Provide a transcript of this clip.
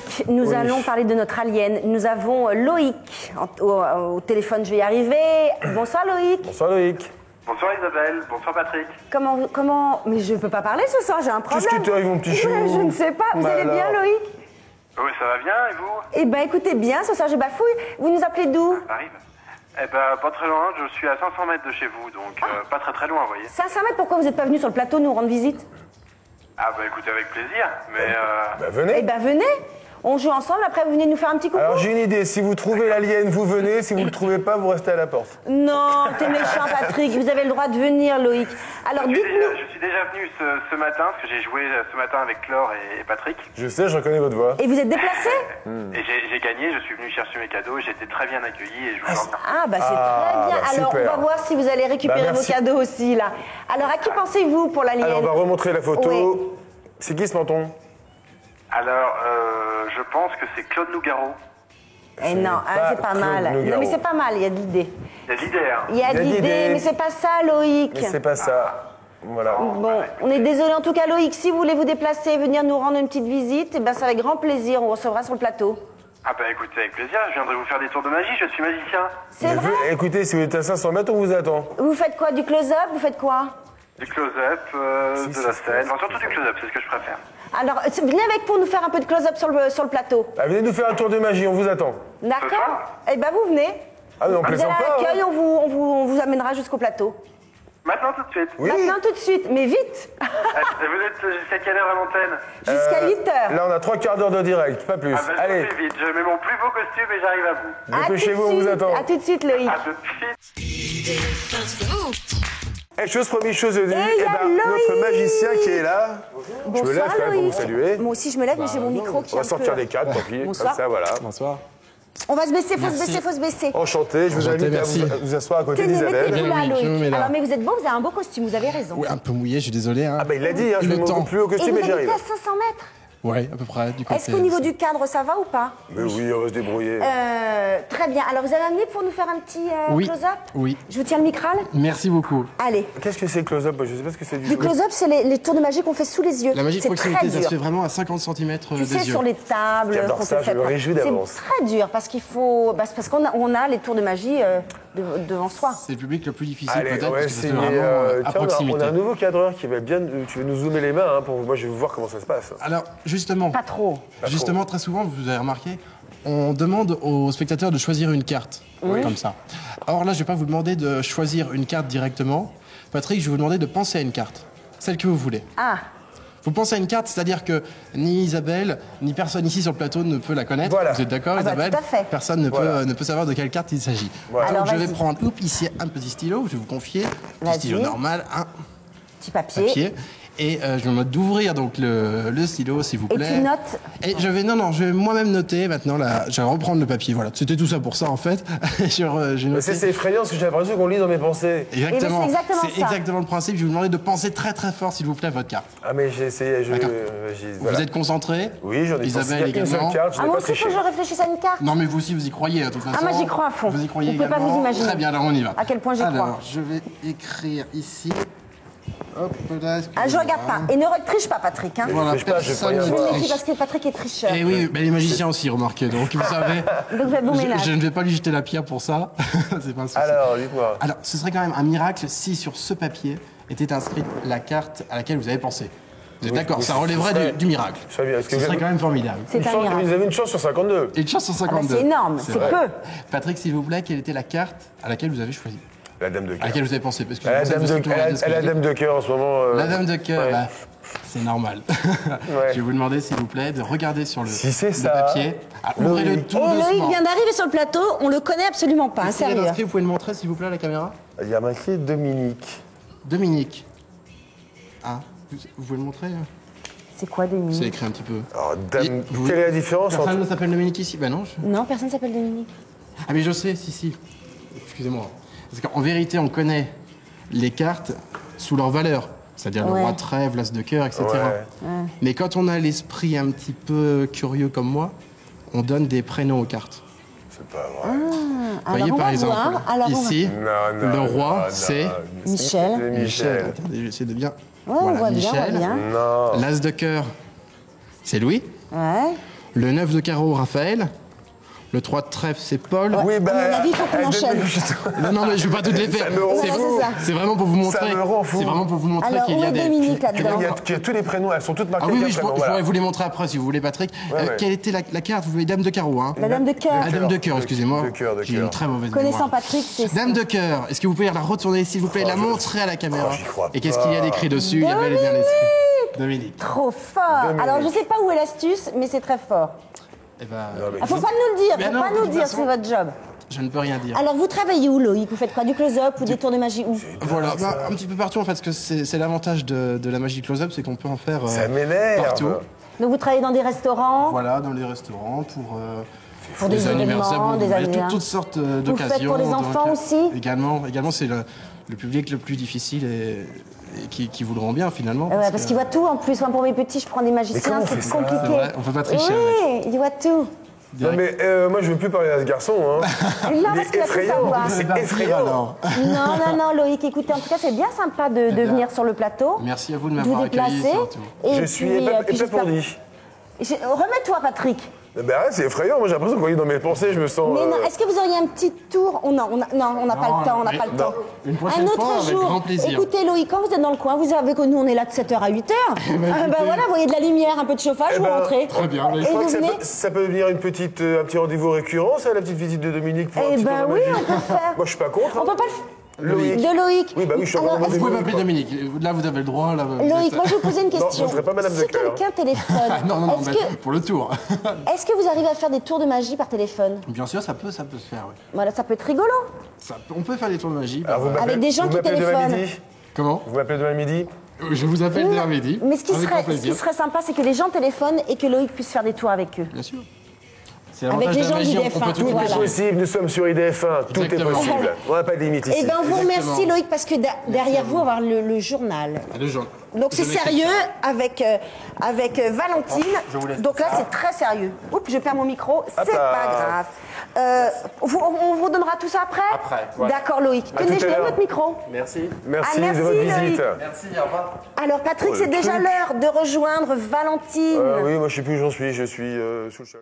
Patrick, nous allons parler de notre alien. Nous avons Loïc au téléphone, je vais y arriver. Bonsoir Loïc. Bonsoir Loïc. Bonsoir Isabelle, bonsoir Patrick. Comment... Mais je peux pas parler ce soir, j'ai un problème. Qu'est-ce qui t'arrive mon petit chou? Je ne sais pas, vous allez bien Loïc? Oui, ça va bien et vous? Eh ben écoutez bien, ce soir je bafouille. Vous nous appelez d'où? Ça arrive. Eh ben pas très loin, je suis à 500 mètres de chez vous, donc pas très loin, vous voyez. 500 mètres, pourquoi vous n'êtes pas venu sur le plateau nous rendre visite? Ah bah écoutez, avec plaisir, mais Bah venez. Eh ben venez, on joue ensemble, après vous venez nous faire un petit coucou. Alors j'ai une idée, si vous trouvez l'alien, vous venez, si vous le trouvez pas, vous restez à la porte. Non, t'es méchant Patrick, vous avez le droit de venir Loïc. Alors dites-nous... je suis déjà venu ce matin, parce que j'ai joué ce matin avec Laure et Patrick. Je sais, je reconnais votre voix. Et vous êtes déplacé? Et j'ai gagné, je suis venu chercher mes cadeaux, j'ai été très bien accueilli et je vous en remercie. Ah bah c'est très bien. bah, Alors super. on va voir si vous allez récupérer vos merci. cadeaux aussi là. Alors à qui pensez-vous pour l'alien? Alors on va remontrer la photo. Oui. C'est qui ce menton? Alors, je pense que c'est Claude Nougaro. Eh non, c'est pas Claude mal. Nougaro. Non mais c'est pas mal, il y a de l'idée. Il y a l'idée, hein. Il y a de l'idée, mais c'est pas ça Loïc. Mais c'est pas ça. Voilà. Bon, on est désolé en tout cas Loïc, si vous voulez vous déplacer et venir nous rendre une petite visite, eh ben c'est avec grand plaisir, on vous recevra sur le plateau. Ah bah écoutez, avec plaisir, je viendrai vous faire des tours de magie, je suis magicien. C'est Mais vrai? écoutez, si vous êtes à 500 mètres, on vous attend. Vous faites quoi? Du close-up? Vous faites quoi? Du close-up, de la scène, enfin, surtout du close-up, c'est ce que je préfère. Alors, venez avec pour nous faire un peu de close-up sur le plateau. Ah, venez nous faire un tour de magie, on vous attend. D'accord? Eh ben vous venez. Ah mais on Vous allez plaisante à pas. l'accueil, hein. on vous amènera jusqu'au plateau. Maintenant, tout de suite. Oui. Maintenant tout de suite, mais vite. Et vous êtes jusqu'à quelle heure à l'antenne? Jusqu'à 8 heures. Là on a 3/4 d'heure de direct, pas plus. Ah bah, je Allez, vous fais vite, je mets mon plus beau costume et j'arrive à vous. À tout de dépêchez-vous, on vous suite. attend. À tout de suite Loïc. À tout de suite. Chose promise, chose due. Et il y a Notre Loïc. magicien qui est là. Je me lève quand même pour vous Loïc. saluer. Moi aussi je me lève, mais j'ai mon micro qui On est va un sortir peu... les cadres, tant pis. Bonsoir. Comme ça, voilà. Bonsoir. On va se baisser, faut se Merci. baisser, faut se baisser. Enchanté, je vous Enchanté, invite à merci. vous asseoir à côté Tenez, d'Isabelle. mettez-vous là Oui, je me Loïc. mets là. Alors mais vous êtes beau, vous avez un beau costume, vous avez raison. Oui, un peu mouillé, je suis désolé. Hein. Ah bah il l'a dit, hein, je Le ne temps. m'occupe plus au Et costume, vous mais j'y habitez arrive. à 500 mètres? Ouais, à peu près, du côté. Est-ce qu'au niveau du cadre ça va ou pas? Mais oui, on va se débrouiller. Très bien. Alors vous allez amener pour nous faire un petit Oui. close-up? Oui. Je vous tiens le micral? Merci beaucoup. Allez. Qu'est-ce que c'est close-up? Je sais pas ce que c'est du Du tout. close-up, c'est les tours de magie qu'on fait sous les yeux. La magie de C'est proximité, très ça se dur. fait vraiment à 50 cm Tu des sais, yeux. sur les tables, J'adore qu'on ça, te je fait me pas. réjouis d'avance. C'est très dur parce qu'il faut, c'est parce qu'on a les tours de magie devant soi. C'est le public le plus difficile Allez, peut-être, on va parce que ça se essayer. fait vraiment à Tiens, on proximité. a un nouveau cadreur qui va bien. Tu veux nous zoomer les mains, hein, pour moi je veux voir comment ça se passe. Alors, justement, Pas trop. justement, très souvent, vous avez remarqué, on demande aux spectateurs de choisir une carte, comme ça. Or là, je vais pas vous demander de choisir une carte directement. Patrick, je vais vous demander de penser à une carte, celle que vous voulez. Ah, Vous pensez à une carte, c'est-à-dire que ni Isabelle, ni personne ici sur le plateau ne peut la connaître. Voilà. Vous êtes d'accord, Ah bah, Isabelle? tout à fait. Personne ne, Voilà. ne peut savoir de quelle carte il s'agit. Voilà. Alors, Donc je vais vas-y. prendre ici un petit stylo, je vais vous confier. Un Vas-y. petit stylo normal, un petit papier. papier. Et je vais me mettre d'ouvrir donc le stylo, s'il vous Et plaît. tu notes. Et je vais moi-même noter maintenant. Là, je vais reprendre le papier. Voilà, c'était tout ça pour ça en fait. J'ai Mais noté. c'est effrayant parce que j'ai l'impression qu'on lit dans mes pensées. Exactement. Eh ben, c'est exactement C'est ça. exactement le principe. Je vais vous demander de penser très très fort, s'il vous plaît, à votre carte. Ah mais j'ai essayé, D'accord. voilà. Vous êtes concentré? Oui, j'en ai Isabelle pensé à une seule également. carte, je Ah, n'ai moi pas aussi, faut triché. que je réfléchisse à une carte. Non, mais vous aussi, vous y croyez, de toute façon. moi, j'y crois à fond. Vous y croyez Vous pouvez pas également. vous imaginer. Très bien, alors on y va. À quel point j'y crois. Alors, je vais écrire ici. Hop là, Ah, je regarde pas. Et ne triche pas, Patrick. Hein. Voilà, triche pas, je vais pas personne y ne Je avoir. me méfie triche. parce que Patrick est tricheur. Et oui, les magiciens aussi, remarquez. Donc, vous savez, Donc, vous êtes bon ménage. je ne vais pas lui jeter la pierre pour ça. C'est pas un souci. Alors, dites-moi. Alors, ce serait quand même un miracle si sur ce papier était inscrite la carte à laquelle vous avez pensé. Vous êtes Oui, d'accord? oui, Ça ce relèverait serait- du miracle. ce serait bien. Est-ce que Ce vous serait avez- quand même formidable. C'est Une un chance- miracle. Vous avez une chance sur 52. Et une chance sur 52. c'est énorme, c'est vrai. peu. Patrick, s'il vous plaît, quelle était la carte à laquelle vous avez choisi? La dame de À cœur. laquelle vous avez pensé? Parce que Elle a vous la savez dame strictement rien de ce que elle a je la dis. dame de cœur en ce moment. La dame de cœur, ouais. bah, c'est normal. Je vais vous demander, s'il vous plaît, de regarder sur le, Si c'est le ça. papier. Ah, ouvrez-le Loïc. tout Et Loïc doucement. vient d'arriver sur le plateau, on le connaît absolument pas, hein, S'il y a sérieux. inscrit, vous pouvez le montrer, s'il vous plaît, à la caméra? Il y a marqué Dominique. Dominique. Ah, vous pouvez le montrer? C'est quoi C'est Dominique? écrit un petit peu. Alors, dame, Et vous- quelle est la différence Personne entre. ne s'appelle Dominique ici? Bah non. Non, personne s'appelle Dominique. Ah mais je sais, si. Excusez-moi. Parce qu'en vérité, on connaît les cartes sous leur valeur. C'est-à-dire le Ouais. roi de trèfle, l'as de cœur, etc. Ouais. Mais quand on a l'esprit un petit peu curieux comme moi, on donne des prénoms aux cartes. C'est pas vrai. Vous Alors, voyez on par va exemple, voir. Alors, on va- ici, Non, non, le roi, non, c'est non. Michel. C'est Michel. Michel. Attendez, je vais essayer de bien. Ouais, on voit bien, on voit bien. Non. L'as de cœur, c'est Louis. Ouais. Le 9 de carreau, Raphaël. Le 3 de trèfle, c'est Paul. Oui, bah. À mon avis, il faut qu'on enchaîne. Non, mais je vais pas toutes les faire. Ça me rend fou. C'est vraiment pour vous montrer. Ça me rend fou. C'est vraiment pour vous montrer Alors, qu'il où y a est des. Dominique là-dedans? Il y a tous les prénoms, elles sont toutes marquées. Ah oui, avec je un prénom, pourrais voilà. vous les montrer après si vous voulez, Patrick. Ouais. Quelle était la carte? Vous voulez Dame de carreau, hein? La dame de cœur. Ah, Dame de cœur, excusez-moi. De cœur. J'ai une très mauvaise Connaissant mémoire. Patrick, c'est Dame de cœur, est-ce que vous pouvez la retourner, s'il vous plaît, la je- montrer à la caméra? Oh, j'y crois Et qu'est-ce qu'il y a pas. d'écrit dessus? Il y a bel et bien l'écrit. Dominique. trop fort. Dominique. Alors, je sais pas où est l'astuce, mais c'est très fort. Eh ben, Ah, faut pas nous le dire, Mais faut non, pas de nous toute dire, façon- c'est votre job. je ne peux rien dire. Alors, vous travaillez où, Loïc? Vous faites quoi? Du close-up ou des tours de magie où? Voilà, bah, un petit peu partout en fait, parce que c'est l'avantage de la magie close-up, c'est qu'on peut en faire Ça m'énerve. partout. Donc, vous travaillez dans des restaurants, Voilà, dans les restaurants, pour des anniversaires, événements, des anniversaires. toutes sortes Vous d'occasions. faites pour les enfants donc, aussi? Également, c'est le public le plus difficile et qui vous le rend bien finalement. Ouais, parce qu'il voit tout en plus. Moi, pour mes petits, je prends des magiciens, comment on c'est fait ça? compliqué. C'est vrai, on peut pas tricher Oui, il voit tout. Non, mais moi, je veux plus parler à ce garçon. Hein. Non, Il parce est qu'il va tout effrayant. savoir. C'est effrayant. alors. Non, Loïc, écoutez, en tout cas, c'est bien sympa de venir sur le plateau. Merci à vous de de m'avoir vous accueilli déplacer. surtout. Et Je suis puis j'espère- épapourdi. Remets-toi, Patrick. Ben arrête, c'est effrayant. Moi, j'ai l'impression qu'on est dans mes pensées, je me sens. Mais non, est-ce que vous auriez un petit tour? Oh, non, on n'a pas le temps, on n'a mais- pas le non. temps. Une prochaine un autre fois, avec jour. grand plaisir. Écoutez, Loïc, quand vous êtes dans le coin, vous savez que nous, on est là de 7h à 8h. Ben voilà, vous voyez de la lumière, un peu de chauffage, Eh vous ben, rentrez. très bien, mais je Et Je crois vous que venez. ça peut devenir un petit rendez-vous récurrent, ça, la petite visite de Dominique pour un Eh petit ben tour de oui, magie. on peut faire. Moi, je suis pas contre. On hein. peut pas le faire. Loïc. De Loïc. Oui, bah oui, je suis Alors, encore est-ce Vous pouvez que- m'appeler Dominique. Là, vous avez le droit. Là, Loïc, moi je vais vous poser une question. vous serez pas Madame si de Cœur. quelqu'un téléphone, Non, est-ce mais que, pour le tour. est-ce que vous arrivez à faire des tours de magie par téléphone? Bien sûr, ça peut se faire. Oui. Voilà, ça peut être rigolo. On peut faire des tours de magie. Alors, vous m'appelez- Avec des gens vous qui m'appelez demain téléphonent. midi Comment? Vous m'appelez demain midi Je vous appelle demain midi. Mais ce qui, avec grand serait, ce qui plaisir. serait sympa, c'est que les gens téléphonent et que Loïc puisse faire des tours avec eux. Bien sûr. C'est Avec l'avantage les de la gens magie, on d'IDF1, peut tout voilà. C'est possible, nous sommes sur IDF1, tout est Exactement. possible. On n'a pas de limite ici. Eh bien, on vous remercie, Exactement. Loïc, parce que derrière vous, on va avoir le journal. Le genre. Donc c'est Je m'écris sérieux ça. avec Valentine. je vous laisse Donc là, ça. c'est très sérieux. Oups, je perds mon micro, c'est là. pas grave. On vous donnera tout ça après? Après, ouais. D'accord, Loïc. À Tenez, tout je à donne l'heure. votre micro. Merci. Merci, Ah, merci, de votre Loïc. visite. Merci, au revoir. Alors, Patrick, Oh, c'est le déjà truc. l'heure de rejoindre Valentine. Oui, moi je sais plus où j'en suis, je suis sous le choc.